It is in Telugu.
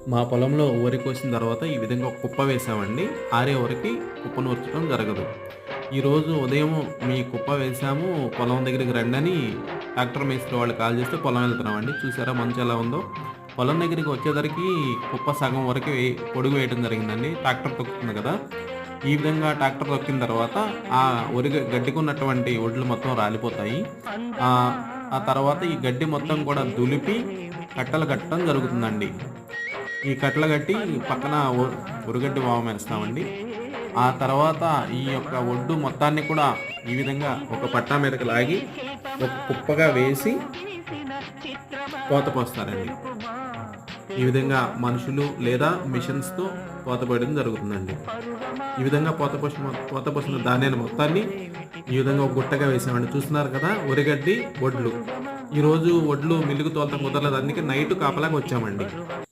మా పొలంలో వరి కోసిన తర్వాత ఈ విధంగా ఒక కుప్ప వేసామండి. ఆరే వరకి కుప్ప నూర్చడం జరగదు. ఈరోజు ఉదయం మీ కుప్ప వేసాము, పొలం దగ్గరికి రండని ట్రాక్టర్ మేస్త్రి వాళ్ళు కాల్ చేస్తే పొలం వెళ్తున్నామండి. చూసారా మంచు ఎలా ఉందో? పొలం దగ్గరికి వచ్చేసరికి కుప్ప సగం వరకు పొడుగు వేయడం జరిగిందండి. ట్రాక్టర్ తొక్కుతుంది కదా! ఈ విధంగా ట్రాక్టర్ తొక్కిన తర్వాత ఆ గడ్డికున్నటువంటి ఒడ్లు మొత్తం రాలిపోతాయి. ఆహ్, ఆ తర్వాత ఈ గడ్డి మొత్తం కూడా దులిపి కట్టలు కట్టడం జరుగుతుందండి. ఈ కట్టలు కట్టి పక్కన ఉరగడ్డి వామేస్తామండి. ఆ తర్వాత ఈ యొక్క ఒడ్డు మొత్తాన్ని కూడా ఈ విధంగా ఒక పట్టా మీదకి లాగి ఒక కుప్పగా వేసి పోత పోస్తారండి. ఈ విధంగా మనుషులు లేదా మిషన్స్‌తో పోత పోయడం జరుగుతుందండి. ఈ విధంగా పోత పోసిన ధాన్యాన్ని మొత్తాన్ని ఈ విధంగా ఒక గుట్టగా వేసామండి. చూస్తున్నారు కదా! ఉరగడ్డి, వడ్లు. ఈరోజు వడ్లు మిల్లుకు తోలతం కుదరలేదు. అందుకే నైట్ కాపలాకి వచ్చామండి.